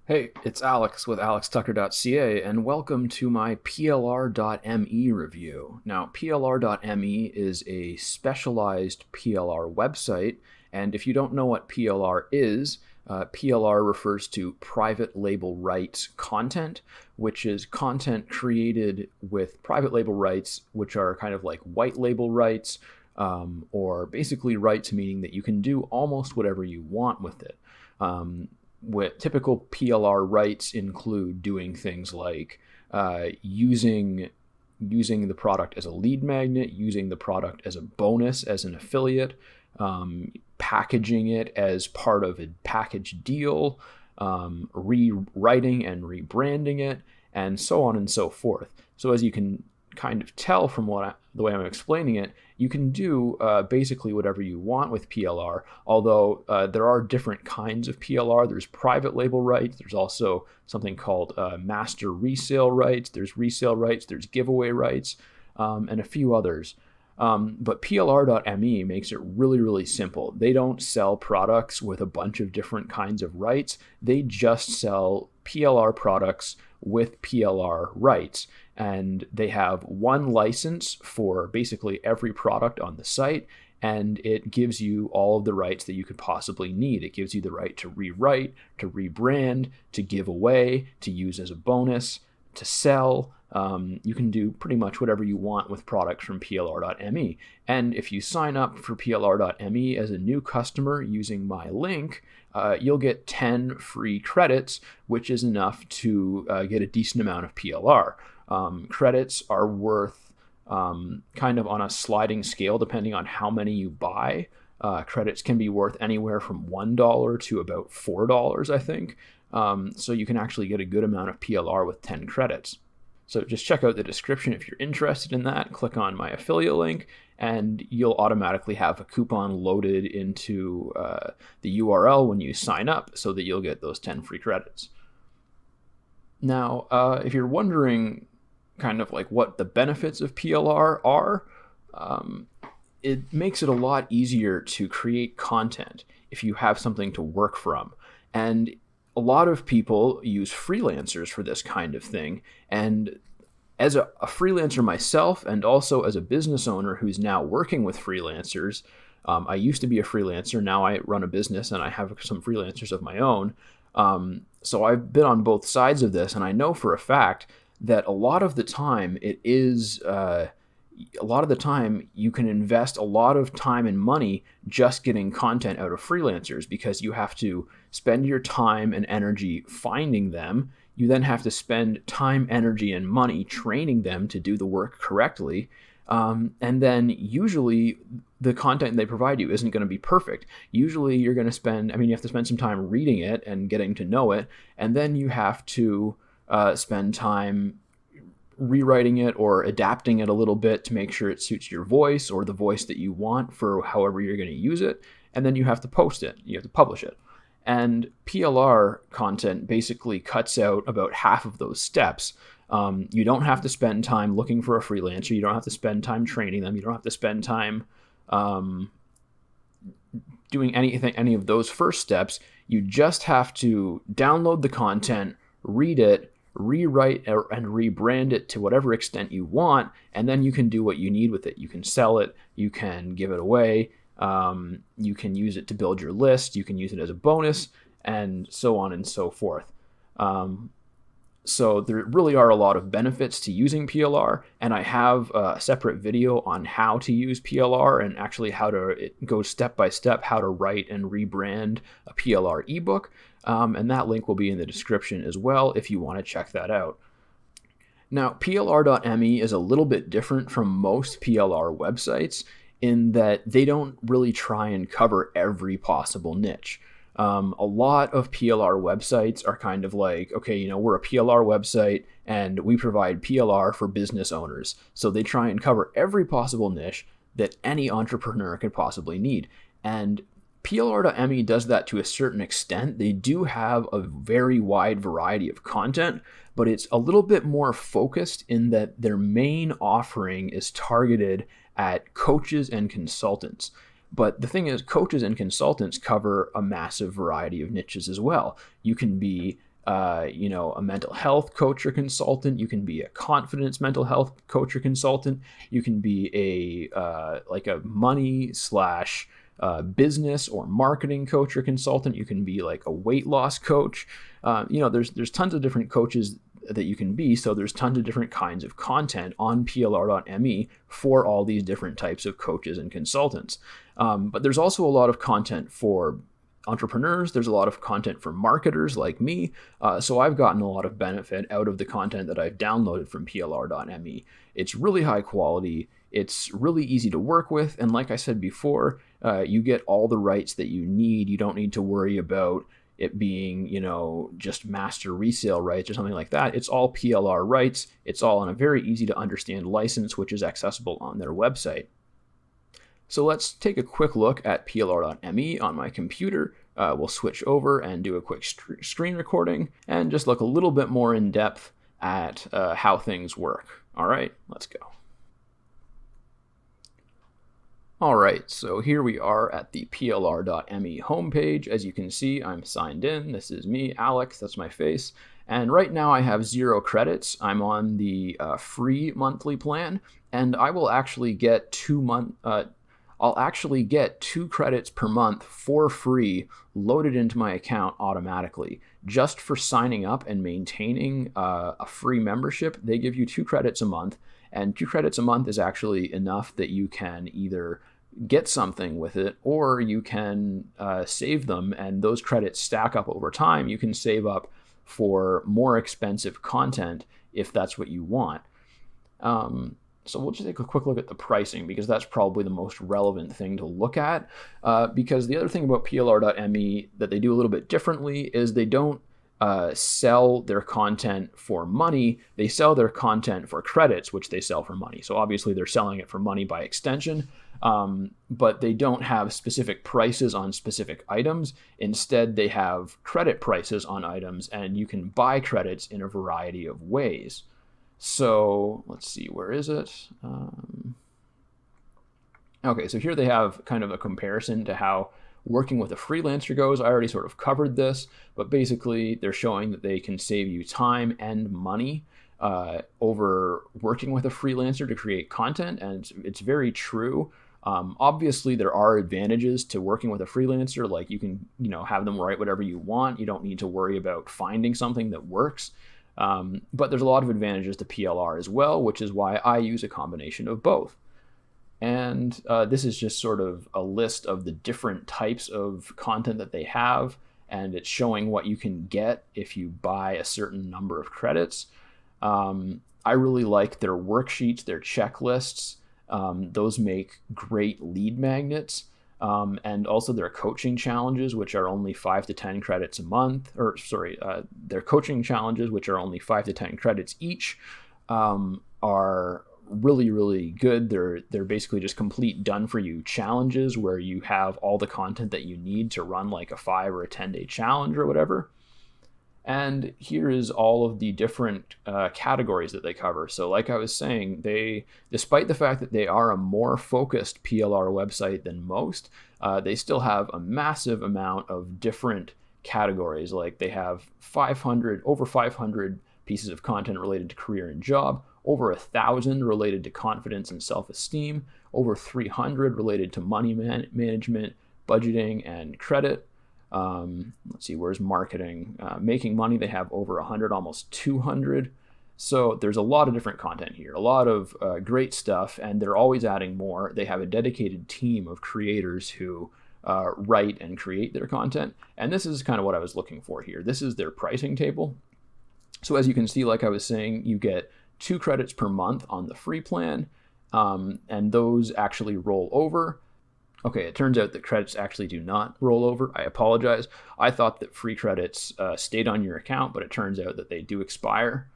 Hey, it's Alex with alextucker.ca, and welcome to my plr.me review. Now, plr.me is a specialized PLR website, and if you don't know what PLR is, PLR refers to private label rights content, which is content created with private label rights, which are kind of like white label rights, or basically rights meaning that you can do almost whatever you want with it. What typical PLR rights include doing things like using the product as a lead magnet, using the product as a bonus, as an affiliate, packaging it as part of a package deal, rewriting and rebranding it, and so on and so forth. So as you can kind of tell from the way I'm explaining it, you can do basically whatever you want with PLR, although there are different kinds of PLR. There's private label rights. There's also something called master resale rights. There's resale rights. There's giveaway rights, and a few others. But plr.me makes it really, really simple. They don't sell products with a bunch of different kinds of rights. They just sell PLR products with PLR rights. And they have one license for basically every product on the site, and it gives you all of the rights that you could possibly need. It gives you the right to rewrite, to rebrand, to give away, to use as a bonus, to sell. You can do pretty much whatever you want with products from plr.me. And if you sign up for plr.me as a new customer using my link, you'll get 10 free credits, which is enough to get a decent amount of PLR. Credits are worth kind of on a sliding scale depending on how many you buy. Credits can be worth anywhere from $1 to about $4, I think. So you can actually get a good amount of PLR with 10 credits. So just check out the description if you're interested in that. Click on my affiliate link, and you'll automatically have a coupon loaded into the URL when you sign up so that you'll get those 10 free credits. Now, if you're wondering kind of like what the benefits of PLR are, it makes it a lot easier to create content if you have something to work from. And a lot of people use freelancers for this kind of thing. And as a freelancer myself, and also as a business owner who's now working with freelancers, I used to be a freelancer. Now I run a business and I have some freelancers of my own. So I've been on both sides of this, and I know for a fact that a lot of the time you can invest a lot of time and money just getting content out of freelancers, because you have to spend your time and energy finding them. You then have to spend time, energy, and money training them to do the work correctly. And then usually the content they provide you isn't going to be perfect. Usually you have to spend some time reading it and getting to know it. And then you have to spend time rewriting it or adapting it a little bit to make sure it suits your voice or the voice that you want for however you're going to use it. And then you have to post it. You have to publish it. And PLR content basically cuts out about half of those steps. You don't have to spend time looking for a freelancer. You don't have to spend time training them. You don't have to spend time doing any of those first steps. You just have to download the content, read it, rewrite and rebrand it to whatever extent you want, and then you can do what you need with it. You can sell it, you can give it away, you can use it to build your list, you can use it as a bonus, and so on and so forth. So there really are a lot of benefits to using PLR, and I have a separate video on how to use PLR and actually it goes step by step how to write and rebrand a PLR ebook, and that link will be in the description as well if you want to check that out. Now, plr.me is a little bit different from most PLR websites in that they don't really try and cover every possible niche. A lot of PLR websites are kind of like, okay, we're a PLR website and we provide PLR for business owners. So they try and cover every possible niche that any entrepreneur could possibly need. And plr.me does that to a certain extent. They do have a very wide variety of content, but it's a little bit more focused in that their main offering is targeted at coaches and consultants. But the thing is, coaches and consultants cover a massive variety of niches as well. You can be a mental health coach or consultant. You can be a confidence mental health coach or consultant. You can be like a money slash business or marketing coach or consultant. You can be like a weight loss coach. There's tons of different coaches that you can be. So there's tons of different kinds of content on plr.me for all these different types of coaches and consultants. But there's also a lot of content for entrepreneurs. There's a lot of content for marketers like me. So I've gotten a lot of benefit out of the content that I've downloaded from plr.me. It's really high quality. It's really easy to work with. And like I said before, you get all the rights that you need. You don't need to worry about it being, just master resale rights or something like that. It's all PLR rights. It's all on a very easy to understand license, which is accessible on their website. So let's take a quick look at plr.me on my computer. We'll switch over and do a quick screen recording and just look a little bit more in depth at how things work. All right, let's go. All right, so here we are at the plr.me homepage. As you can see, I'm signed in. This is me, Alex, that's my face. And right now I have 0 credits. I'm on the free monthly plan, and I will actually get 2 credits per month for free loaded into my account automatically. Just for signing up and maintaining a free membership, they give you 2 credits a month, and 2 credits a month is actually enough that you can either get something with it or you can save them, and those credits stack up over time. You can save up for more expensive content if that's what you want. So we'll just take a quick look at the pricing, because that's probably the most relevant thing to look at. Because the other thing about plr.me that they do a little bit differently is they don't sell their content for money. They sell their content for credits, which they sell for money. So obviously they're selling it for money by extension, but they don't have specific prices on specific items. Instead, they have credit prices on items, and you can buy credits in a variety of ways. So let's see, where is it? Okay, so here they have kind of a comparison to how working with a freelancer goes. I already sort of covered this, but basically they're showing that they can save you time and money over working with a freelancer to create content, and it's very true. Obviously, there are advantages to working with a freelancer, like you can have them write whatever you want. You don't need to worry about finding something that works. But there's a lot of advantages to PLR as well, which is why I use a combination of both. And this is just sort of a list of the different types of content that they have, and it's showing what you can get if you buy a certain number of credits. I really like their worksheets, their checklists. Those make great lead magnets. And also their coaching challenges, which are only 5 to 10 credits a month, their coaching challenges, which are only 5 to 10 credits each, are really, really good. They're basically just complete done for you challenges where you have all the content that you need to run like a 5 or a 10-day challenge or whatever. And here is all of the different categories that they cover. So like I was saying, despite the fact that they are a more focused PLR website than most, they still have a massive amount of different categories. Like they have over 500 pieces of content related to career and job, over 1,000 related to confidence and self-esteem, over 300 related to money management, budgeting, and credit. Let's see, where's marketing? Making money, they have over 100, almost 200. So there's a lot of different content here, a lot of great stuff, and they're always adding more. They have a dedicated team of creators who write and create their content. And this is kind of what I was looking for here. This is their pricing table. So as you can see, like I was saying, you get 2 credits per month on the free plan, and those actually roll over. Okay, it turns out that credits actually do not roll over. I apologize. I thought that free credits stayed on your account, but it turns out that they do expire.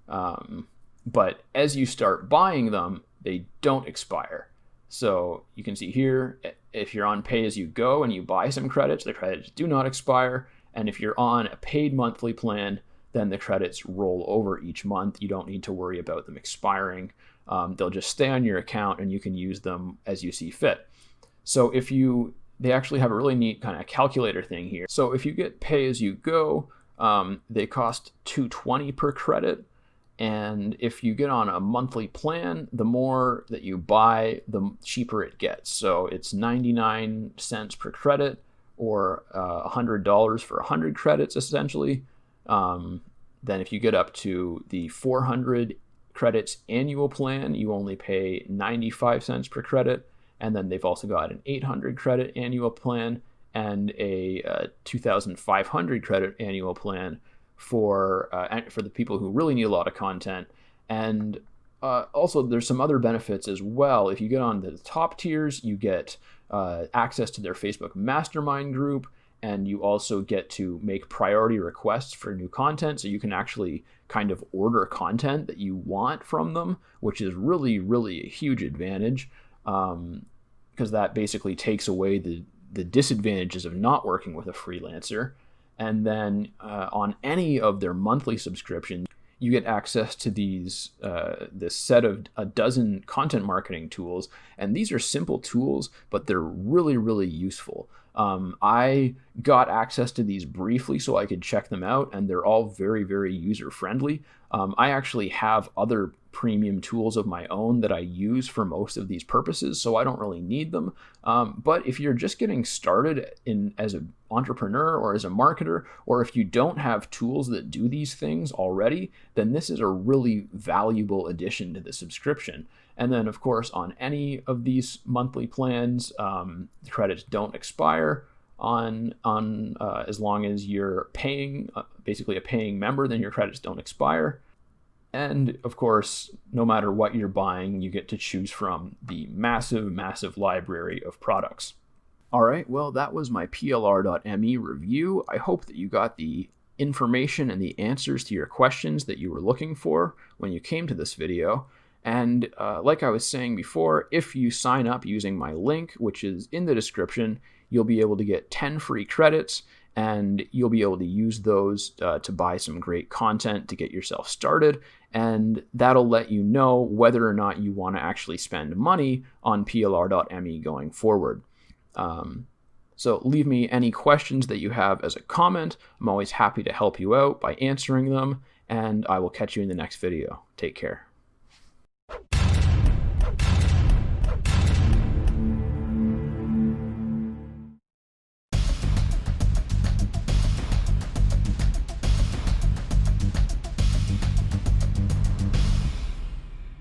But as you start buying them, they don't expire. So you can see here, if you're on pay-as-you-go and you buy some credits, the credits do not expire. And if you're on a paid monthly plan, then the credits roll over each month. You don't need to worry about them expiring. They'll just stay on your account and you can use them as you see fit. So they actually have a really neat kind of calculator thing here. So if you get pay as you go, They cost $2.20 per credit. And if you get on a monthly plan, the more that you buy, the cheaper it gets. So it's 99 cents per credit, or $100 for 100 credits, essentially. Then if you get up to the 400 credits annual plan, you only pay 95 cents per credit. And then they've also got an 800 credit annual plan and a 2,500 credit annual plan for the people who really need a lot of content. And also there's some other benefits as well. If you get on the top tiers, you get access to their Facebook mastermind group, and you also get to make priority requests for new content. So you can actually kind of order content that you want from them, which is really, really a huge advantage, because that basically takes away the disadvantages of not working with a freelancer. And then on any of their monthly subscriptions, you get access to this set of a dozen content marketing tools. And these are simple tools, but they're really, really useful. I got access to these briefly so I could check them out, and they're all very, very user-friendly. I actually have other premium tools of my own that I use for most of these purposes, so I don't really need them. But if you're just getting started as an entrepreneur or as a marketer, or if you don't have tools that do these things already, then this is a really valuable addition to the subscription. And then, of course, on any of these monthly plans, the credits don't expire on as long as you're paying, basically a paying member, then your credits don't expire. And of course, no matter what you're buying, you get to choose from the massive, massive library of products. All right, well, that was my plr.me review. I hope that you got the information and the answers to your questions that you were looking for when you came to this video. And like I was saying before, if you sign up using my link, which is in the description, you'll be able to get 10 free credits, and you'll be able to use those to buy some great content to get yourself started. And that'll let you know whether or not you want to actually spend money on plr.me going forward. So leave me any questions that you have as a comment. I'm always happy to help you out by answering them, and I will catch you in the next video. Take care.